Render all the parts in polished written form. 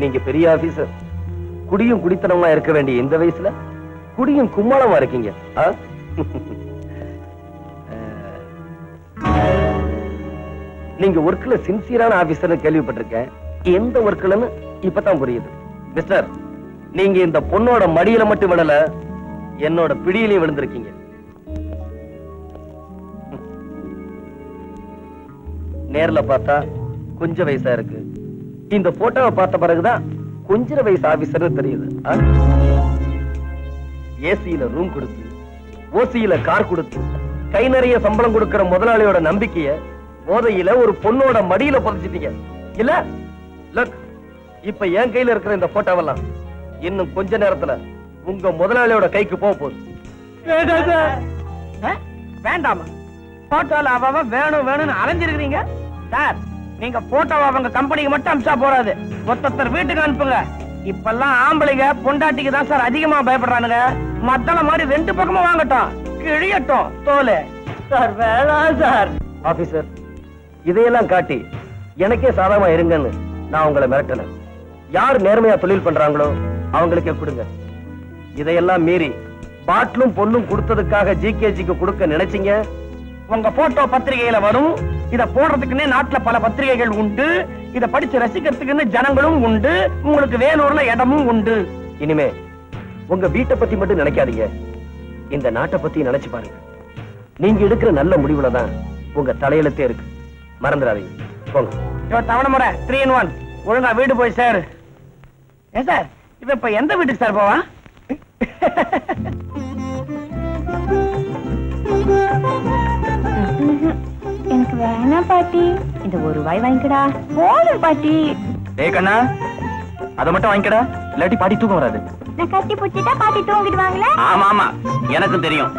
நீங்க பெரிய ஆபீசர், குடியும் குடித்தனமா இருக்க வேண்டிய இந்த வயசுல குடியும் கும்மாளமா இருக்கீங்க. நீங்க ஒர்க்ல சின்சியரான ஆபீசர் கேள்விப்பட்டிருக்கேன். எந்த ஒர்க்லன்னு இப்பதான் புரியுது. மிஸ்டர், நீங்க இந்த பொண்ணோட மடியில மட்டும் விடல, என்னோட பிடியிலையும் விழுந்திருக்கீங்க. நேர்ல பார்த்தா கொஞ்சம் வயசா இருக்கு. இந்த போட்டோவை பார்த்த பிறகுதான் கொஞ்ச வயசு ஆபீசர் தெரியுது. ஏசியில ரூம் கொடுத்து, ஓசியில கார் கொடுத்து, கை நிறைய சம்பளம் கொடுக்கிற முதலாளியோட நம்பிக்கைய போதையில ஒரு பொண்ணோட மடியில புதைச்சிட்டீங்க இல்ல? லுக், இப்ப என் கையில இருக்கிற இந்த போட்டோவெல்லாம் இன்னும் கொஞ்ச நேரத்துல உங்க முதலாளியோட கைக்கு போக போகுது. வேண்டாமா? போட்டோல அவ வேணும் வேணும்னு அலைஞ்சிருக்கீங்க சார். நீங்க போட்டோவை அவங்க கம்பெனிக்கு மட்டும் அனுப்பிச்சா போறாது, ஒருத்தர் வீட்டுக்கு அனுப்புங்க. இப்பெல்லாம் ஆம்பளைங்க பொண்டாட்டிக்கு தான் சார் அதிகமா பயப்படுறானுங்க. மத்தள மாதிரி ரெண்டு பக்கமும் வாங்கட்டும், கிழியட்டும் தோலு. சார் வேணாம் சார். ஆபீசர், இதையெல்லாம் காட்டி எனக்கே சாதகமா இருங்கன்னு நான் உங்களை மிரட்டல. யார் நேர்மையா தொழில் பண்றாங்களோ அவங்களுக்கே கொடுங்க. இதையெல்லாம் மீறி பாட்டிலும் பொண்ணும் கொடுத்ததுக்காக ஜிகேஜிக்கு கொடுக்க நினைச்சீங்க, உங்க போட்டோ பத்திரிகையில வரும். இத போடுறதுக்குன்னே நாட்டுல பல பத்திரிகைகள் உண்டு. இத படிச்சு ரசிக்கிறதுக்குன்னு ஜனங்களும் உண்டு. உங்களுக்கு வேலூர்ல இடமும் உண்டு. இனிமே உங்க வீட்டை பத்தி மட்டும் நினைக்காதீங்க, இந்த நாட்டை பத்தி நினைச்சு பாருங்க. நீங்க எடுக்கிற நல்ல முடிவுல தான் உங்க தலையெழுத்தே இருக்கு. மறந்துடாதீங்க. போங்க. தவணை முறை 3 in 1. ஒழுங்கா வீடு போய் சார். ஏன் சார் இவ இப்ப எந்த வீட்டுக்கு சார் போவா? எனக்கு வேணாம் பாட்டி, இந்த ஒரு ரூபாய் வாங்கிக்கடா. போதும் பாட்டி. ஏய் கண்ணா, அத மட்டும் வாங்கிக்கடா, இல்லாட்டி பாட்டி தூக்கம் வராது. நான் கட்டி பிடிச்சிட்டா பாட்டி தூங்கிடுவாங்களே. ஆமா ஆமா, எனக்கும் தெரியும்.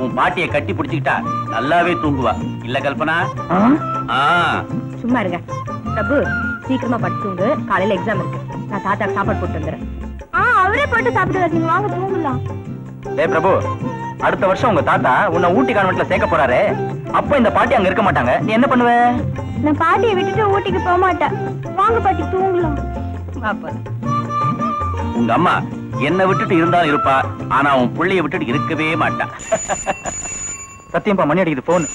உன் பாட்டியை கட்டி பிடிச்சுக்கிட்டா நல்லாவே தூங்குவா இல்ல கல்பனா? சும்மா இருங்க பிரபு, சீக்கிரமா படுத்து தூங்கு. காலையில எக்ஸாம் இருக்கு. நான் தாத்தாக்கு சாப்பாடு போட்டு வந்துடுறேன். அவரே போட்டு சாப்பிட்டு வாங்க தூங்கலாம். டேய் பிரபு, அடுத்த வருஷம் உங்க தாத்தா உன்னை ஊட்டி கான்வென்ட்ல சேர்க்க போறாரு. அப்ப இந்த பாட்டி அங்க இருக்க மாட்டாங்க. நீ என்ன பண்ணுவ? நான் பாட்டியை விட்டுட்டு ஊட்டிக்கு போக மாட்டேன். வாங்க பாட்டி தூங்கலாம். உங்க அம்மா என்ன விட்டுட்டு இருந்தாலும் இருப்பா, ஆனா உன் பிள்ளைய விட்டுட்டு இருக்கவே மாட்டா. சத்தியம்பா, மணி அடிக்குது, போன்.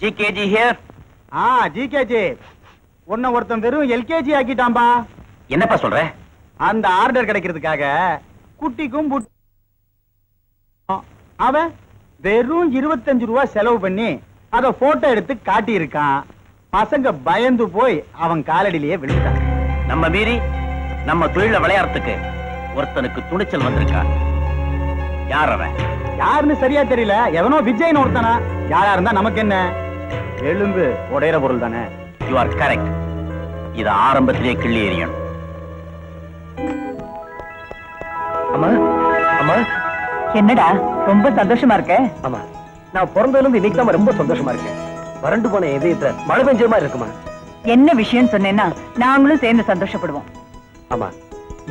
GKG here. ஜிகேஜி, உன்னை ஒருத்தன் வெறும் எல்கேஜி ஆக்கிட்டான்பா. என்னப்பா சொல்ற? அந்த ஆர்டர் கிடைக்கிறதுக்காக குட்டிக்கும் அவன் வெறும் 25 ரூபாய் செலவு பண்ணி அத போட்டோ எடுத்து காட்டி இருக்கான். பசங்க பயந்து போய் அவன் காலடியிலேயே விழுந்துட்டான். நம்ம மீறி நம்ம தொழில விளையாடுறதுக்கு ஒருத்தனுக்கு துணிச்சல் வந்திருக்கா. யார் அவன்? யாருன்னு சரியா தெரியல. எவனோ விஜய்னு ஒருத்தனா. யாரா இருந்தா நமக்கு என்ன? எலும்பு உடையிற பொருள் தானே. You are correct. இது ஆரம்பத்திலே கிள்ளி எறியணும். அம்மா, அம்மா. என்னடா ரொம்ப சந்தோஷமா இருக்க? ஆமா, நான் பிறந்ததுல இருந்து இன்னைக்கு தான் ரொம்ப சந்தோஷமா இருக்கேன். வறண்டு போன இதயத்துல மழை பெஞ்ச மாதிரி இருக்குமா? என்ன விஷயம் சொன்னேன்னா நாங்களும் சேர்ந்து சந்தோஷப்படுவோம். ஆமா,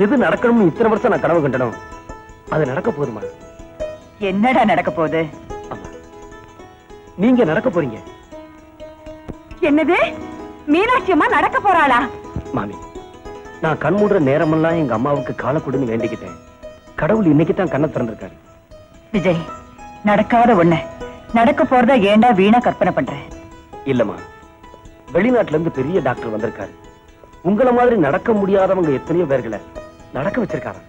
எது நடக்கணும்னு இத்தனை வருஷம் நான் கனவு கண்டனும், அது நடக்க போதுமா? என்னடா நடக்க போகுது? ஆமா, நீங்க நடக்க போறீங்க. என்னது? மீனாட்சி அம்மா நடக்க போறாளா? மாமி, நான் கண்மூடுற நேரமெல்லாம் எங்க அம்மாவுக்கு காலை கொடுன்னு வேண்டிக்கிட்டேன். கடவுள் இன்னைக்கு தான் கண்ணை திறந்திருக்காரு. விஜய், நடக்காத ஒண்ணு நடக்க போறதா ஏண்டா வீணா கற்பனை பண்ற? இல்லம்மா, வெளிநாட்டுல இருந்து பெரிய டாக்டர் வந்திருக்காரு. உங்களை மாதிரி நடக்க முடியாதவங்க எத்தனையோ பேர்களை நடக்க வச்சிருக்காங்க.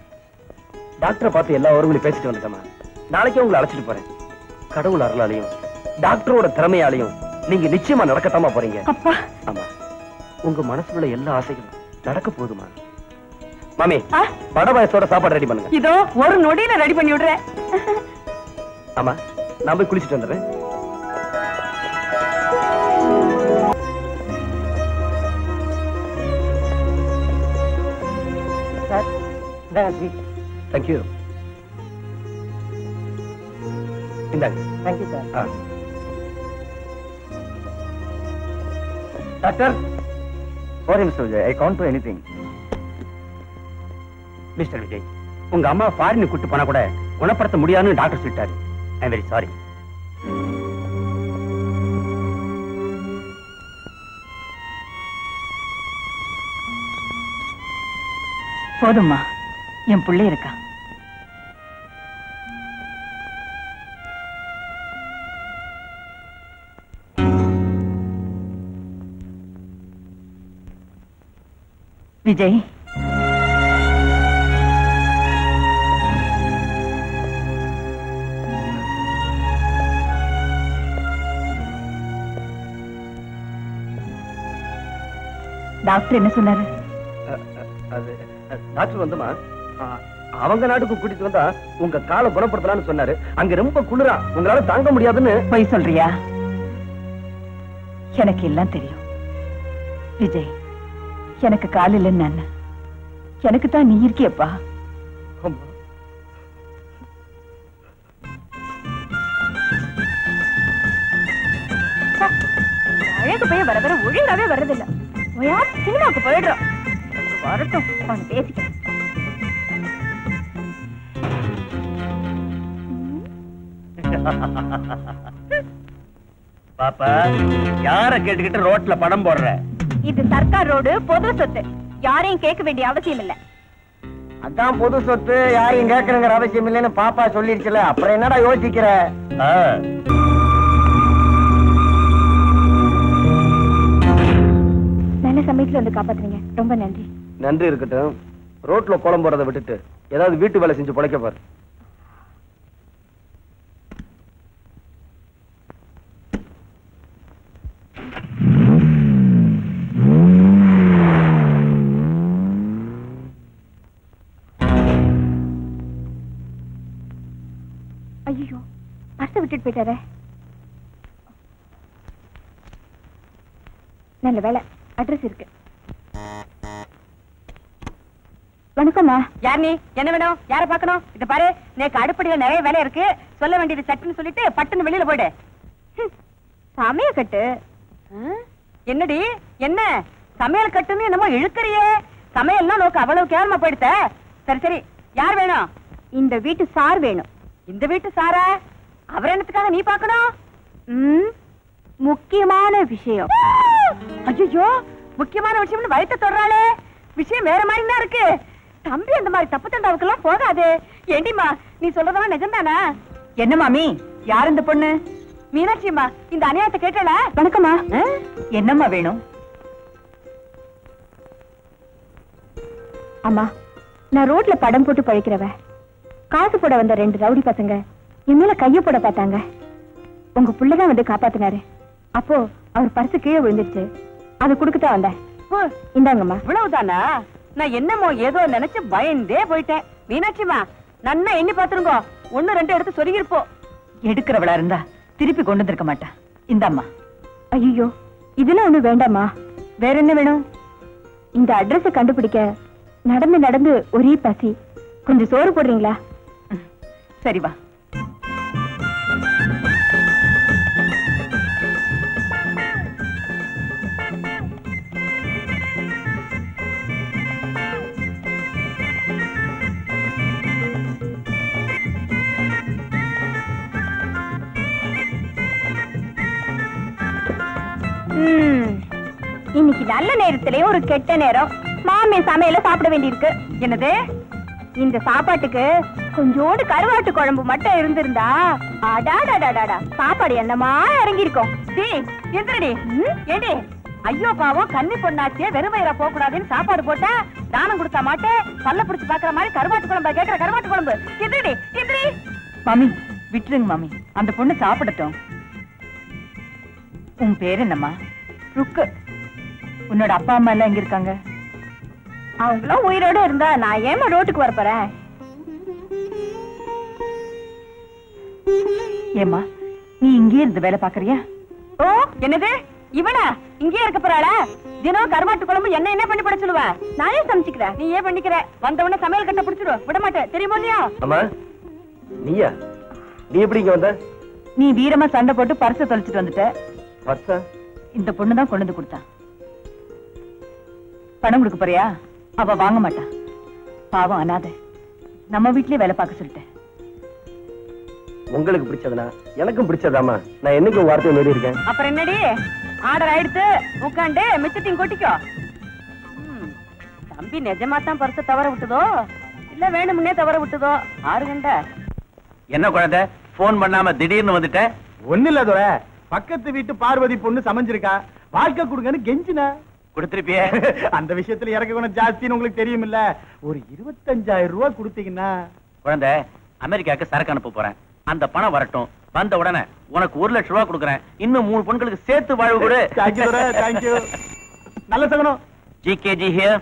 டாக்டரை பார்த்து எல்லா ஊர்களையும் பேசிட்டு வந்துட்டமா. நாளைக்கே உங்களை அழைச்சிட்டு போறேன். கடவுள் அருளாலையும் டாக்டரோட திறமையாலையும் நீங்க நிச்சயமா நடக்கத்தாமா போறீங்க. அப்பா. ஆமா, உங்க மனசுல எல்லா ஆசைகளும் நடக்க போதுமா? மாமி, பட வயசோட சாப்பாடு ரெடி பண்ணுங்க. இதோ ஒரு நொடியில ரெடி பண்ணி விடுறேன். ஆமா, நான் போய் குளிச்சுட்டு வந்துடுறேன். தேங்க்யூ. இந்தாங்க. Thank you sir. Doctor, sorry Mr. Vijay, I can't do anything. Mister Vijay, உங்க அம்மா ஃபாரின் கூட்டு போனா கூட குணப்படுத்த முடியாதுன்னு டாக்டர் சொல்லிட்டாரு. I am very sorry. போதும்மா, என் பிள்ளை இருக்கா. விஜய், டாக்டர் என்ன சொன்னாரு? அது டாக்டர் வந்துமா அவங்க நாட்டுக்கு கூட்டிட்டு வந்தா உங்க காலை குணப்படுத்தலாம்னு சொன்னாரு. அங்க ரொம்ப குளிரா, உங்களால தாங்க முடியாதுன்னு. போய் சொல்றியா? எனக்கு எல்லாம் தெரியும் விஜய். எனக்கு கால் இல்லைன்னு நான், எனக்கு தான் நீ இருக்கியப்பா. ஆமா. அழகு போய் வர வர ஒழுங்காவே வர்றதில்ல. சினிமாவுக்கு போயிடுறோம். வரட்டும், பேசிக்கிறேன். பாப்பா, யார கேட்டுக்கிட்டு ரோட்ல படம் போடுற? இது சர்க்கார் ரோடு, பொது சொத்து. யாரையும் கேட்க வேண்டிய அவசியம் இல்ல. அதான் பொது சொத்து, யாரையும் கேட்கணுங்கிற அவசியம் இல்லைன்னு பாப்பா சொல்லிருச்சுல, அப்புறம் என்னடா யோசிக்கிற? நல்ல சமயத்துல வந்து காப்பாத்துறீங்க, ரொம்ப நன்றி. நன்றி இருக்கட்டும். ரோட்ல கோலம் போறதை விட்டுட்டு ஏதாவது வீட்டு வேலை செஞ்சு பொழைக்க பாரு. ஐயோ, பர்ஸ விட்டுட்டு போயிட்டாரே. நல்ல வேலை, அட்ரஸ் இருக்கு. வணக்கம்மா. யார் நீ? என்ன வேணும்? யார பாக்கணும்? இத பாரு, நேக்கு அடுப்படியில நிறைய வேலை இருக்கு. சொல்ல வேண்டியது சட்டுன்னு சொல்லிட்டு பட்டுன்னு வெளியில போயிடு. சமையல் கட்டு? என்னடி என்ன சமையல் கட்டுன்னு என்னமோ இழுக்கறியே? சமையல்லாம் நோக்கு அவ்வளவு கேவலமா போயிடுத்த. சரி சரி, யார் வேணும்? இந்த வீட்டு சார் வேணும். இந்த வீட்டு சாரா? அவர் என்னத்துக்காக நீ பாக்கணும்? முக்கியமான விஷயம். ஐயோ, முக்கியமான விஷயம்னு வயிற்று தொடுறாளே. விஷயம் வேற மாதிரி தான் இருக்கு. தம்பி அந்த மாதிரி தப்பு தண்டாவுக்கு எல்லாம் போகாது. ஏண்டிமா, நீ சொல்றதெல்லாம் நிஜம்தானா? என்ன மாமி, யார் இந்த பொண்ணு? மீனாட்சிமா, இந்த அநியாயத்தை கேட்டல. வணக்கம்மா. என்னம்மா வேணும்? அம்மா, நான் ரோட்ல படம் போட்டு பழைக்கிறவ. காசு போட வந்த 2 ரவுடி பசங்க என் மேல கைய போட பார்த்தாங்க. உங்க புள்ளதான் வந்து காப்பாத்தினாரு. அப்போ அவர் பர்சு கீழே விழுந்துருச்சு. அது குடுக்கத்தான் வந்தேன். இந்தாங்கம்மா. இவ்வளவுதானா? நான் என்னமோ ஏதோ நினைச்சு பயந்தே போயிட்டேன். மீனாட்சிமா, நன்னா எண்ணி பாத்துருங்க. 1 2 எடுத்து சொருகி இருப்போம். எடுக்கிறவளா இருந்தா திருப்பி கொண்டு வந்திருக்க மாட்டா. இந்தாம்மா. ஐயோ, இதெல்லாம் ஒண்ணு வேண்டாமா. வேற என்ன வேணும்? இந்த அட்ரஸ் கண்டுபிடிக்க நடந்து நடந்து ஒரே பசி. கொஞ்சம் சோறு போடுறீங்களா? சரி வா. இன்னைக்கு நல்ல நேரத்திலே ஒரு கெட்ட நேரம். மாமி சமையல சாப்பிட வேண்டியிருக்கு. என்னது? இந்த சாப்பாட்டுக்கு கொஞ்சோண்டு கருவாட்டு குழம்பு மட்டும் இருந்திருந்தா அடாடாடாடா சாப்பாடு என்னமா இறங்கி இருக்கும். எந்திரடி. ஏடி, ஐயோ பாவம், கன்னி பொண்ணாச்சியே வெறும் வயிறா போக கூடாதுன்னு சாப்பாடு போட்டா தானம் கொடுத்தா மாட்டேன். பல்ல பிடிச்சு பாக்குற மாதிரி கருவாட்டு குழம்பு கேக்குற. கருவாட்டு குழம்பு எந்திரடி எந்திரி. மாமி விட்டுருங்க மாமி, அந்த பொண்ணு சாப்பிடட்டும். உன் பேர் என்னம்மா? ருக்கு. உன்னோட அப்பா அம்மா எல்லாம் எங்க இருக்காங்க? அவங்களும் உயிரோட இருந்தா நான் ஏமா ரோட்டுக்கு வரப்போறேன்? ஏமா, நீ இங்கே இருந்து வேலை பாக்குறியா? ஓ, என்னது இவனா இங்கே இருக்க போறாளா? தினம் கருவாட்டு குழம்பு என்ன பண்ணி போட சொல்லுவ? நானே சமைச்சுக்கிறேன். நீ ஏன் பண்ணிக்கிற? வந்த உடனே சமையல் கட்ட பிடிச்சிடும். விட மாட்டேன், தெரியுமோ இல்லையா? அம்மா, நீயா? நீ எப்படி இங்க வந்த? நீ வீரமா சண்டை போட்டு பர்ஸ தொலைச்சிட்டு வந்துட்ட. பர்ஸா? இந்த பொண்ணு தான் கொண்டு வந்து கொடுத்தா. பணம் கொடுக்க போறியா? அவ வாங்க மாட்டா. பாவம் அனாதை. நம்ம வீட்லயே வேலை பார்க்க சொல்லிட்டேன். உங்களுக்கு பிடிச்சதுனா எனக்கும் பிடிச்சதாமா. நான் என்னைக்கு வார்த்தையை மீறி இருக்கேன்? அப்புறம் என்னடி, ஆர்டர் ஆயிடுத்து. உட்காந்து மிச்சத்தையும் கொட்டிக்கோ. தம்பி நிஜமா தான் பரிசை தவற விட்டுதோ இல்ல வேணும்னே தவற விட்டுதோ ஆறு கண்ட என்ன குழந்தை போன் பண்ணாம திடீர்னு வந்துட்ட? ஒண்ணு இல்ல துரை, பக்கத்து வீட்டு பார்வதி பொண்ணு சமைஞ்சிருக்கா, வாழ்க்கை கொடுங்கன்னு கெஞ்சின. கொடுத்திருப்பியே. அந்த விஷயத்துல இறக்க குணம் ஜாஸ்தின்னு உங்களுக்கு தெரியும் இல்ல, ஒரு 25,000 ரூபாய் கொடுத்தீங்கன்னா. குழந்தை, அமெரிக்காவுக்கு சரக்கு அனுப்ப போறேன். அந்த பணம் வரட்டும், வந்த உடனே உனக்கு 1 லட்சம் ரூபாய் கொடுக்கறேன். இன்னும் 3 பெண்களுக்கு சேர்த்து வாழ்வு கொடு. தேங்க்யூ துரை, தேங்க்யூ. நல்ல சகனம். GKG here.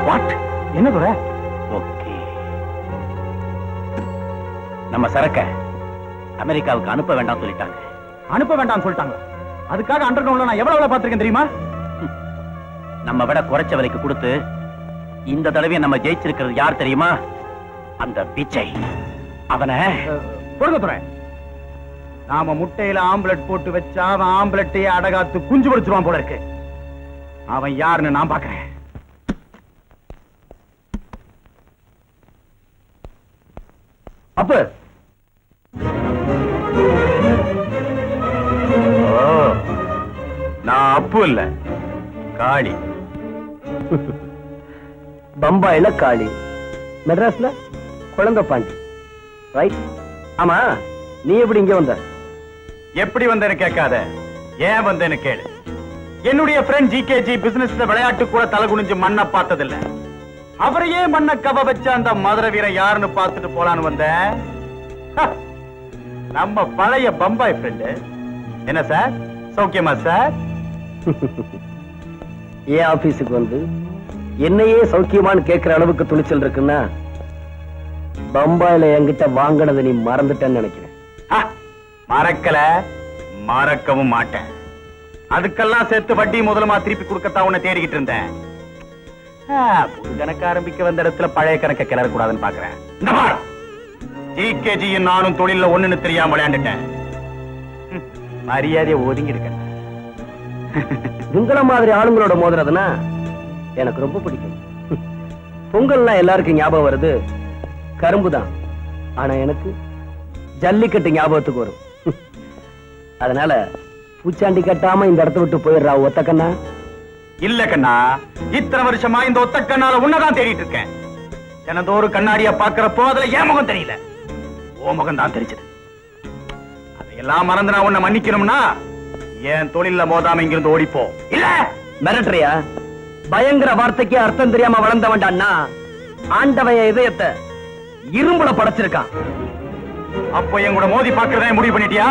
வாட்? என்ன துரை? ஓகே, நம்ம சரக்க அமெரிக்காவுக்கு அனுப்ப வேண்டாம் சொல்லிட்டாங்க. அனுப்ப வேண்டாம் சொல்லிட்டாங்க. அதுக்காக அண்டர் கிரவுண்ட்ல நான் எவ்வளவு பார்த்திருக்கேன் தெரியுமா? நம்ம விட குறைச்ச விலைக்கு கொடுத்து இந்த தடவை நம்ம ஜெயிச்சிருக்கிறது யார் தெரியுமா? அந்த விஜய். அவனை கொடுங்க துரை. நாம முட்டையில ஆம்பலெட் போட்டு வச்சா அவன் ஆம்பலெட்டையே அடகாத்து குஞ்சு பொரிச்சிருவான் போல இருக்கு. அவன் யாருன்னு நான் பாக்குறேன். அப்ப நான் அப்பு இல்ல, காளி. பம்பாயில காளி, மெட்ராஸ்ல குழந்தை பாண்டி, ரைட்? ஆமா, நீ எப்படி இங்க வந்த? எப்படி வந்தேன்னு கேட்காத, ஏன் வந்தேன்னு கேளு. என்னுடைய ஃப்ரெண்ட் ஜிகேஜி பிசினஸ்ல விளையாட்டு கூட தலை குனிஞ்சு மண்ணை பார்த்ததில்ல. அவரையே மண்ணை கவ வச்ச அந்த மதுரை வீரன் யாருன்னு பார்த்துட்டு போலான்னு வந்தேன். நம்ம பழைய பம்பாய் ஃப்ரெண்டு. என்ன சார், சௌக்கியமா சார்? ஏன் ஆபீஸுக்கு வந்து என்னையே சௌக்கியமான்னு கேட்கிற அளவுக்கு துணிச்சல் இருக்குன்னா பம்பாயில என்கிட்ட வாங்கினதை நீ மறந்துட்டேன்னு நினைக்கிறேன். மறக்கல, மறக்கவும் மாட்டேன். அதுக்கெல்லாம் சேர்த்து வட்டி முதலமா திருப்பி கொடுக்கத்தான் உன்னை தேடிக்கிட்டு இருந்தேன். புது கணக்கு ஆரம்பிக்க வந்த இடத்துல பழைய கணக்க கிளற கூடாதுன்னு பாக்குறேன். இந்த பார், ஜிகேஜியும் நானும் தொழில ஒண்ணுன்னு தெரியாம விளையாண்டுட்டேன். மரியாதையை ஒதுங்கி இருக்கேன். உங்கள மாதிரி ஆளுங்களோட மோதுறதுன்னா எனக்கு ரொம்ப பிடிக்கும். பொங்கல்னா எல்லாருக்கும் ஞாபகம் வருது கரும்பு தான், ஆனா எனக்கு ஜல்லிக்கட்டு ஞாபகத்துக்கு வரும். அதனால பூச்சாண்டி கட்டாம இந்த இடத்த விட்டு போயிடுறா ஒத்த கண்ணா. இல்ல கண்ணா, இத்தனை வருஷமா இந்த ஒத்த கண்ணால உன்னதான் தேடிட்டு இருக்கேன். தினந்தோறும் கண்ணாடிய பாக்குறப்போ அதுல என் முகம் தெரியல, ஓ முகம் தான் தெரிஞ்சது. அதையெல்லாம் மறந்து நான் உன்னை மன்னிக்கணும்னா என் தொழில மோதாம இங்கிருந்து ஓடிப்போ. இல்ல மிரட்டுறியா? பயங்கர வார்த்தைக்கு அர்த்தம் தெரியாம வளர்ந்த வேண்டான்னா ஆண்டவன் இதயத்தை இரும்புல படைச்சிருக்கான். அப்போ என் கூட மோதி பாக்குறதே முடிவு பண்ணிட்டியா?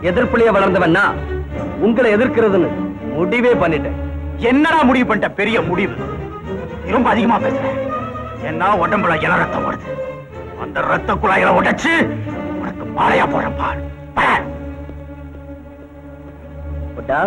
எதிர்ப்புலயே வளர்ந்தவன்னா உங்களை எதிர்க்கிறதுன்னு முடிவே பண்ணிட்டேன். என்னடா முடிவு பண்ணிட்ட? பெரிய முடிவு. நீ ரொம்ப அதிகமா பேசுற. என்ன உடம்புல இள ரத்தம் ஓடுது. அந்த ரத்த குழாயில உடைச்சு உனக்கு மாலையா போறேன் பார். பட்டா